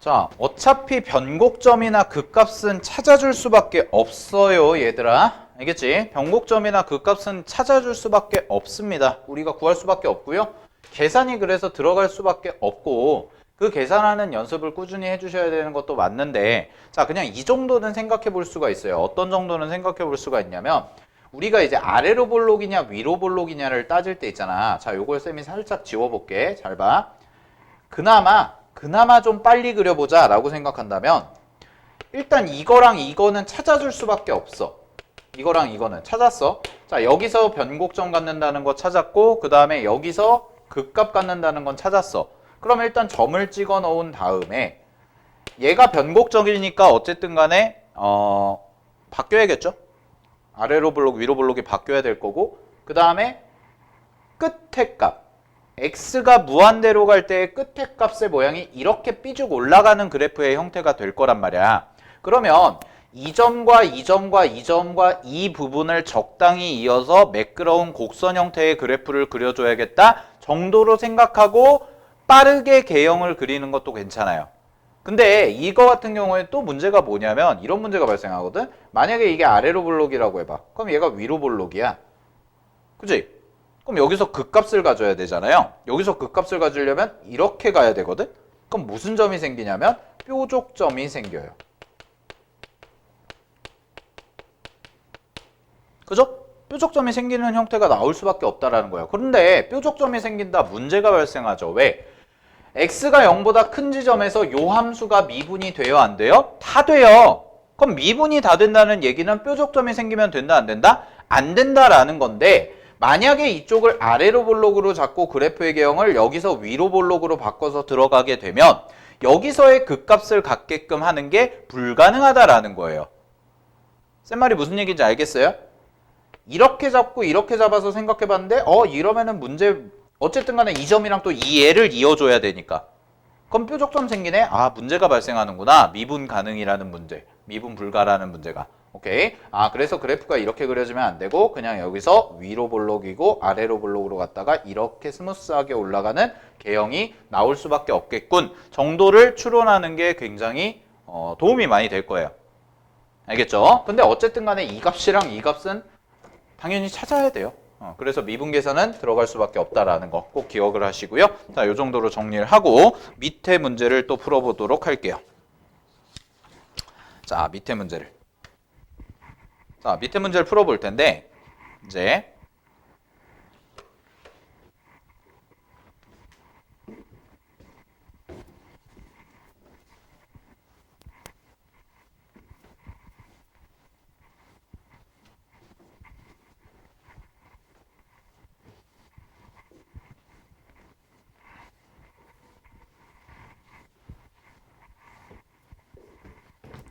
자, 어차피 변곡점이나 극값은 찾아줄 수밖에 없어요, 얘들아. 알겠지? 변곡점이나 극값은 찾아줄 수밖에 없습니다. 우리가 구할 수밖에 없고요. 계산이 그래서 들어갈 수밖에 없고, 그 계산하는 연습을 꾸준히 해주셔야 되는 것도 맞는데, 자, 그냥 이 정도는 생각해 볼 수가 있어요. 어떤 정도는 생각해 볼 수가 있냐면, 우리가 이제 아래로 볼록이냐 위로 볼록이냐를 따질 때 있잖아. 자, 요걸 쌤이 살짝 지워볼게. 잘 봐. 그나마 좀 빨리 그려보자 라고 생각한다면, 일단 이거랑 이거는 찾아줄 수밖에 없어. 이거랑 이거는 찾았어. 자, 여기서 변곡점 갖는다는 거 찾았고, 그 다음에 여기서 극값 갖는다는 건 찾았어. 그럼 일단 점을 찍어 놓은 다음에 얘가 변곡점이니까 어쨌든 간에 바뀌어야겠죠? 아래로 블록, 위로 블록이 바뀌어야 될 거고, 그 다음에 끝의 값. x가 무한대로 갈 때의 끝의 값의 모양이 이렇게 삐죽 올라가는 그래프의 형태가 될 거란 말이야. 그러면 이 점과 이 점과 이 점과 이 부분을 적당히 이어서 매끄러운 곡선 형태의 그래프를 그려줘야겠다 정도로 생각하고 빠르게 개형을 그리는 것도 괜찮아요. 근데 이거 같은 경우에 또 문제가 뭐냐면 이런 문제가 발생하거든. 만약에 이게 아래로 블록이라고 해봐. 그럼 얘가 위로 블록이야. 그치? 그럼 여기서 극값을 가져야 되잖아요. 여기서 극값을 가지려면 이렇게 가야 되거든. 그럼 무슨 점이 생기냐면 뾰족점이 생겨요. 그죠? 뾰족점이 생기는 형태가 나올 수밖에 없다라는 거예요. 그런데 뾰족점이 생긴다 문제가 발생하죠. 왜? x가 0보다 큰 지점에서 요 함수가 미분이 돼요? 안 돼요? 다 돼요. 그럼 미분이 다 된다는 얘기는 뾰족점이 생기면 된다? 안 된다? 안 된다라는 건데 만약에 이쪽을 아래로 볼록으로 잡고 그래프의 개형을 여기서 위로 볼록으로 바꿔서 들어가게 되면 여기서의 극값을 갖게끔 하는 게 불가능하다라는 거예요. 쌤 말이 무슨 얘기인지 알겠어요? 이렇게 잡고 이렇게 잡아서 생각해봤는데 이러면은 문제 어쨌든 간에 이 점이랑 또 이 얘를 이어줘야 되니까 그럼 뾰족점 생기네? 아 문제가 발생하는구나. 미분 가능이라는 문제, 미분 불가라는 문제가. 오케이. 아 그래서 그래프가 이렇게 그려지면 안 되고 그냥 여기서 위로 볼록이고 아래로 볼록으로 갔다가 이렇게 스무스하게 올라가는 개형이 나올 수밖에 없겠군 정도를 추론하는 게 굉장히 도움이 많이 될 거예요. 알겠죠? 근데 어쨌든 간에 이 값이랑 이 값은 당연히 찾아야 돼요. 그래서 미분 계산은 들어갈 수밖에 없다라는 거 꼭 기억을 하시고요. 자, 요 정도로 정리를 하고 밑에 문제를 또 풀어보도록 할게요. 자, 밑에 문제를 풀어볼 텐데 이제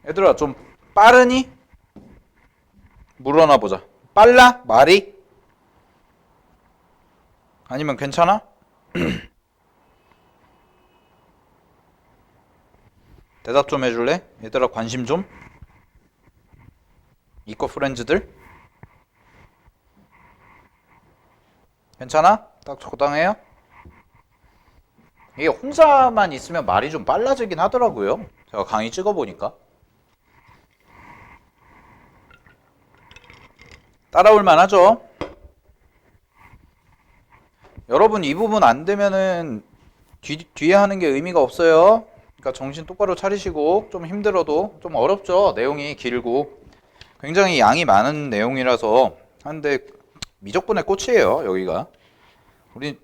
얘들아 좀 빠르니? 물어나 보자. 빨라? 말이? 아니면 괜찮아? 대답 좀 해줄래? 얘들아 관심 좀? 이과 프렌즈들? 괜찮아? 딱 적당해요? 이게 혼자만 있으면 말이 좀 빨라지긴 하더라고요. 제가 강의 찍어보니까. 따라올 만하죠? 여러분 이 부분 안 되면은 뒤에 하는 게 의미가 없어요. 그러니까 정신 똑바로 차리시고 좀 힘들어도 좀 어렵죠. 내용이 길고 굉장히 양이 많은 내용이라서 하는데 미적분의 꽃이에요. 여기가 우리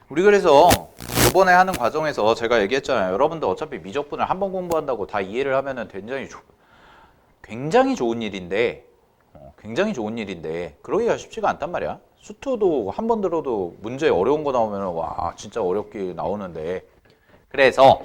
그래서 이번에 하는 과정에서 제가 얘기했잖아요. 여러분들 어차피 미적분을 한 번 공부한다고 다 이해를 하면은 굉장히 좋은 일인데 그러기가 쉽지가 않단 말이야. 수투도 한 번 들어도 문제 어려운 거 나오면 와 진짜 어렵게 나오는데 그래서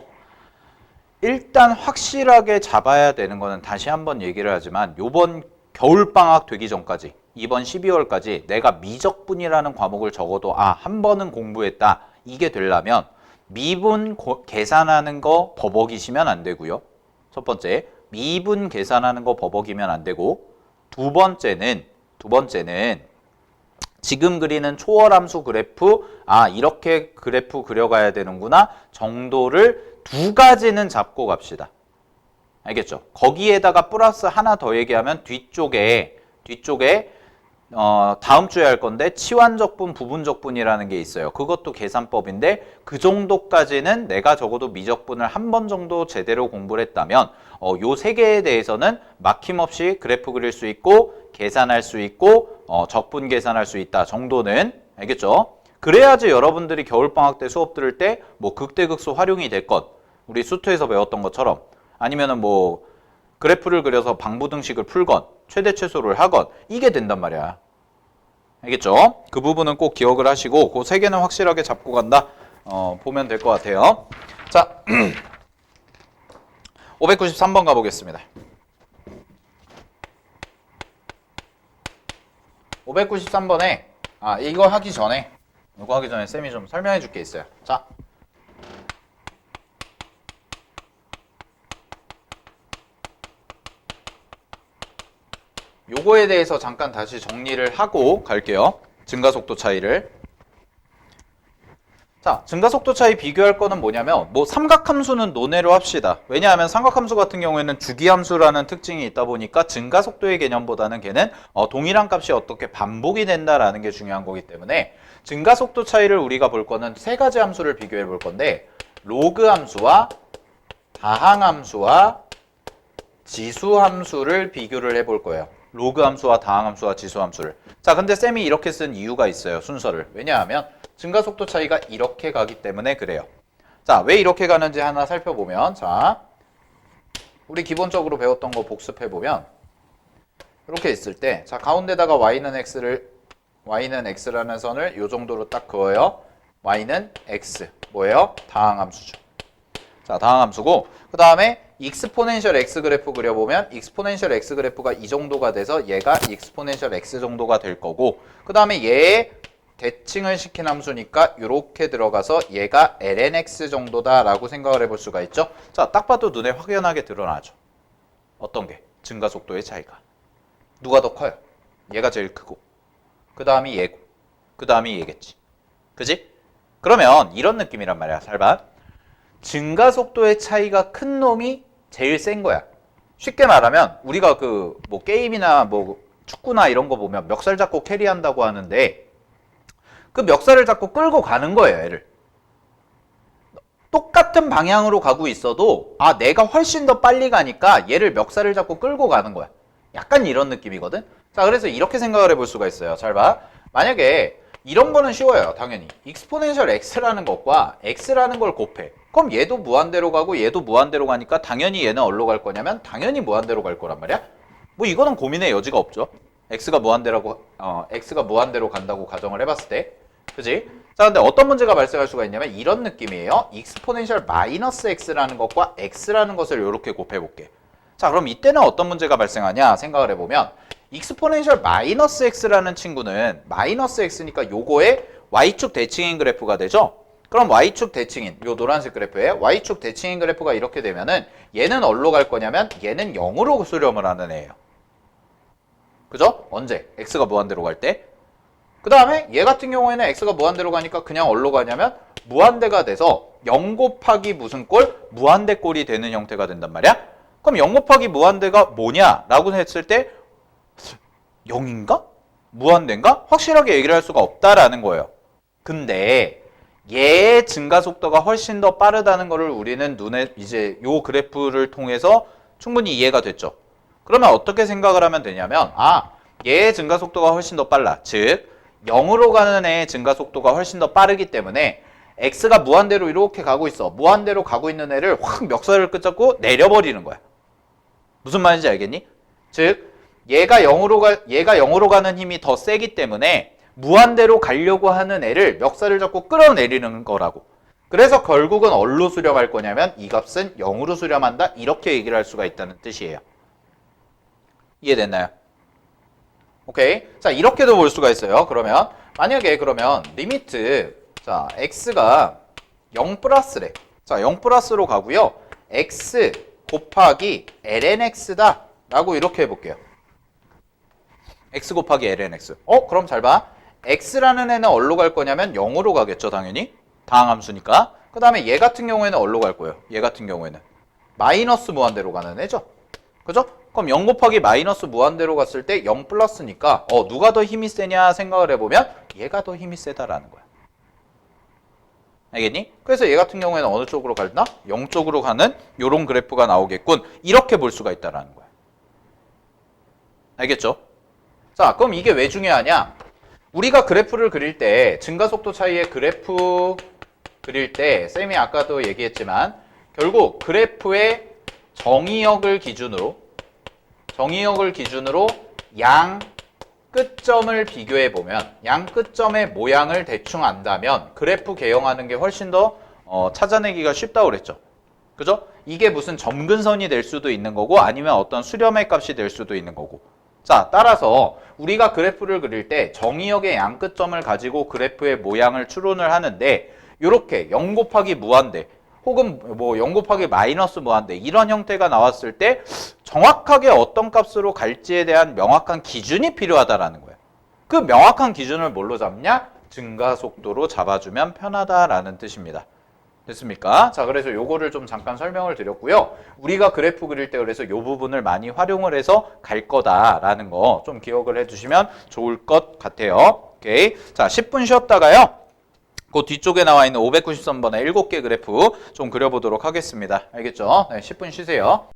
일단 확실하게 잡아야 되는 거는 다시 한번 얘기를 하지만 요번 겨울방학 되기 전까지 이번 12월까지 내가 미적분이라는 과목을 적어도 한 번은 공부했다 이게 되려면 미분 계산하는 거 버벅이시면 안 되고요. 첫 번째 미분 계산하는 거 버벅이면 안 되고 두 번째는 지금 그리는 초월함수 그래프 이렇게 그래프 그려가야 되는구나 정도를 두 가지는 잡고 갑시다. 알겠죠? 거기에다가 플러스 하나 더 얘기하면 뒤쪽에 다음 주에 할 건데 치환적분, 부분적분이라는 게 있어요. 그것도 계산법인데 그 정도까지는 내가 적어도 미적분을 한 번 정도 제대로 공부를 했다면 요 세 개에 대해서는 막힘없이 그래프 그릴 수 있고 계산할 수 있고 적분 계산할 수 있다 정도는 알겠죠? 그래야지 여러분들이 겨울방학 때 수업 들을 때 뭐 극대극소 활용이 될 것 우리 수투에서 배웠던 것처럼 아니면은 뭐 그래프를 그려서 방부등식을 풀건 최대 최소를 하건 이게 된단 말이야. 알겠죠? 그 부분은 꼭 기억을 하시고 그 세 개는 확실하게 잡고 간다. 보면 될 것 같아요. 자, 593번 가보겠습니다. 593번에 이거 하기 전에 쌤이 좀 설명해 줄 게 있어요. 자, 요거에 대해서 잠깐 다시 정리를 하고 갈게요. 증가속도 차이를. 자, 증가속도 차이 비교할 거는 뭐냐면 뭐 삼각함수는 논외로 합시다. 왜냐하면 삼각함수 같은 경우에는 주기함수라는 특징이 있다 보니까 증가속도의 개념보다는 걔는 동일한 값이 어떻게 반복이 된다라는 게 중요한 거기 때문에 증가속도 차이를 우리가 볼 거는 세 가지 함수를 비교해 볼 건데 로그 함수와 다항함수와 지수함수를 비교를 해 볼 거예요. 로그 함수와 다항함수와 지수함수를. 자, 근데 쌤이 이렇게 쓴 이유가 있어요. 순서를. 왜냐하면 증가속도 차이가 이렇게 가기 때문에 그래요. 자, 왜 이렇게 가는지 하나 살펴보면, 자, 우리 기본적으로 배웠던 거 복습해보면 이렇게 있을 때, 자, 가운데다가 y는 x라는 선을 이 정도로 딱 그어요. y는 x, 뭐예요? 다항함수죠. 자, 다항함수고, 그 다음에 익스포넨셜 x 그래프 그려보면 익스포넨셜 x 그래프가 이 정도가 돼서 얘가 익스포넨셜 x 정도가 될 거고, 그 다음에 얘의 대칭을 시킨 함수니까 이렇게 들어가서 얘가 lnx 정도다라고 생각을 해볼 수가 있죠. 자, 딱 봐도 눈에 확연하게 드러나죠. 어떤 게? 증가속도의 차이가. 누가 더 커요? 얘가 제일 크고, 그 다음이 얘고, 그 다음이 얘겠지. 그지? 그러면 이런 느낌이란 말이야. 살바. 증가속도의 차이가 큰 놈이 제일 센 거야. 쉽게 말하면 우리가 그 뭐 게임이나 뭐 축구나 이런 거 보면 멱살 잡고 캐리한다고 하는데 그 멱살을 잡고 끌고 가는 거예요, 얘를. 똑같은 방향으로 가고 있어도 내가 훨씬 더 빨리 가니까 얘를 멱살을 잡고 끌고 가는 거야. 약간 이런 느낌이거든. 자, 그래서 이렇게 생각을 해볼 수가 있어요. 잘 봐. 만약에 이런 거는 쉬워요. 당연히. 익스포넨셜 x라는 것과 x라는 걸 곱해. 그럼 얘도 무한대로 가고 얘도 무한대로 가니까 당연히 얘는 어디로 갈 거냐면 당연히 무한대로 갈 거란 말이야. 뭐 이거는 고민의 여지가 없죠. x가 무한대로 간다고 가정을 해봤을 때. 그지? 자, 근데 어떤 문제가 발생할 수가 있냐면 이런 느낌이에요. 익스포넨셜 마이너스 x라는 것과 x라는 것을 이렇게 곱해볼게. 자, 그럼 이때는 어떤 문제가 발생하냐 생각을 해보면 익스포넨셜 마이너스 x라는 친구는 마이너스 x니까 요거의 y축 대칭인 그래프가 되죠? 그럼 y축 대칭인 요 노란색 그래프에 y축 대칭인 그래프가 이렇게 되면은 얘는 어디로 갈 거냐면 얘는 0으로 수렴을 하는 애예요. 그죠? 언제? x가 무한대로 갈 때. 그 다음에 얘 같은 경우에는 x가 무한대로 가니까 그냥 어디로 가냐면 무한대가 돼서 0 곱하기 무슨 꼴? 무한대 꼴이 되는 형태가 된단 말이야. 그럼 0 곱하기 무한대가 뭐냐? 라고 했을 때 0인가? 무한대인가? 확실하게 얘기를 할 수가 없다라는 거예요. 근데 얘의 증가 속도가 훨씬 더 빠르다는 거를 우리는 눈에 이제 요 그래프를 통해서 충분히 이해가 됐죠. 그러면 어떻게 생각을 하면 되냐면 얘의 증가 속도가 훨씬 더 빨라. 즉 0으로 가는 애의 증가 속도가 훨씬 더 빠르기 때문에 x가 무한대로 이렇게 가고 있어. 무한대로 가고 있는 애를 확 멱살을 끝잡고 내려버리는 거야. 무슨 말인지 알겠니? 즉 얘가 0으로 가는 힘이 더 세기 때문에 무한대로 가려고 하는 애를 멱살을 잡고 끌어내리는 거라고. 그래서 결국은 어디로 수렴할 거냐면 이 값은 0으로 수렴한다. 이렇게 얘기를 할 수가 있다는 뜻이에요. 이해됐나요? 오케이. 자, 이렇게도 볼 수가 있어요. 그러면 만약에 리미트 자, x가 0 플러스래. 자, 0 플러스로 가고요. x 곱하기 lnx다 라고 이렇게 해볼게요. x 곱하기 lnx. 그럼 잘 봐. x라는 애는 어디로 갈 거냐면 0으로 가겠죠, 당연히. 다항함수니까. 그 다음에 얘 같은 경우에는 어디로 갈 거예요? 얘 같은 경우에는 마이너스 무한대로 가는 애죠. 그죠? 그럼 0 곱하기 마이너스 무한대로 갔을 때 0 플러스니까 누가 더 힘이 세냐 생각을 해보면 얘가 더 힘이 세다라는 거야. 알겠니? 그래서 얘 같은 경우에는 어느 쪽으로 갈나? 0 쪽으로 가는 요런 그래프가 나오겠군. 이렇게 볼 수가 있다라는 거야. 알겠죠? 자, 그럼 이게 왜 중요하냐? 우리가 그래프를 그릴 때 증가속도 차이의 그래프 그릴 때 쌤이 아까도 얘기했지만 결국 그래프의 정의역을 기준으로 정의역을 기준으로 양 끝점을 비교해 보면 양 끝점의 모양을 대충 안다면 그래프 개형하는 게 훨씬 더 찾아내기가 쉽다고 그랬죠. 그죠? 이게 무슨 점근선이 될 수도 있는 거고 아니면 어떤 수렴의 값이 될 수도 있는 거고. 자, 따라서 우리가 그래프를 그릴 때 정의역의 양 끝점을 가지고 그래프의 모양을 추론을 하는데 이렇게 0 곱하기 무한대 혹은 뭐 0 곱하기 마이너스 무한대 이런 형태가 나왔을 때 정확하게 어떤 값으로 갈지에 대한 명확한 기준이 필요하다라는 거예요. 그 명확한 기준을 뭘로 잡냐? 증가 속도로 잡아주면 편하다라는 뜻입니다. 됐습니까? 자, 그래서 요거를 좀 잠깐 설명을 드렸고요. 우리가 그래프 그릴 때 그래서 요 부분을 많이 활용을 해서 갈 거다라는 거 좀 기억을 해주시면 좋을 것 같아요. 오케이. 자, 10분 쉬었다가요. 그 뒤쪽에 나와 있는 593번의 7개 그래프 좀 그려보도록 하겠습니다. 알겠죠? 네, 10분 쉬세요.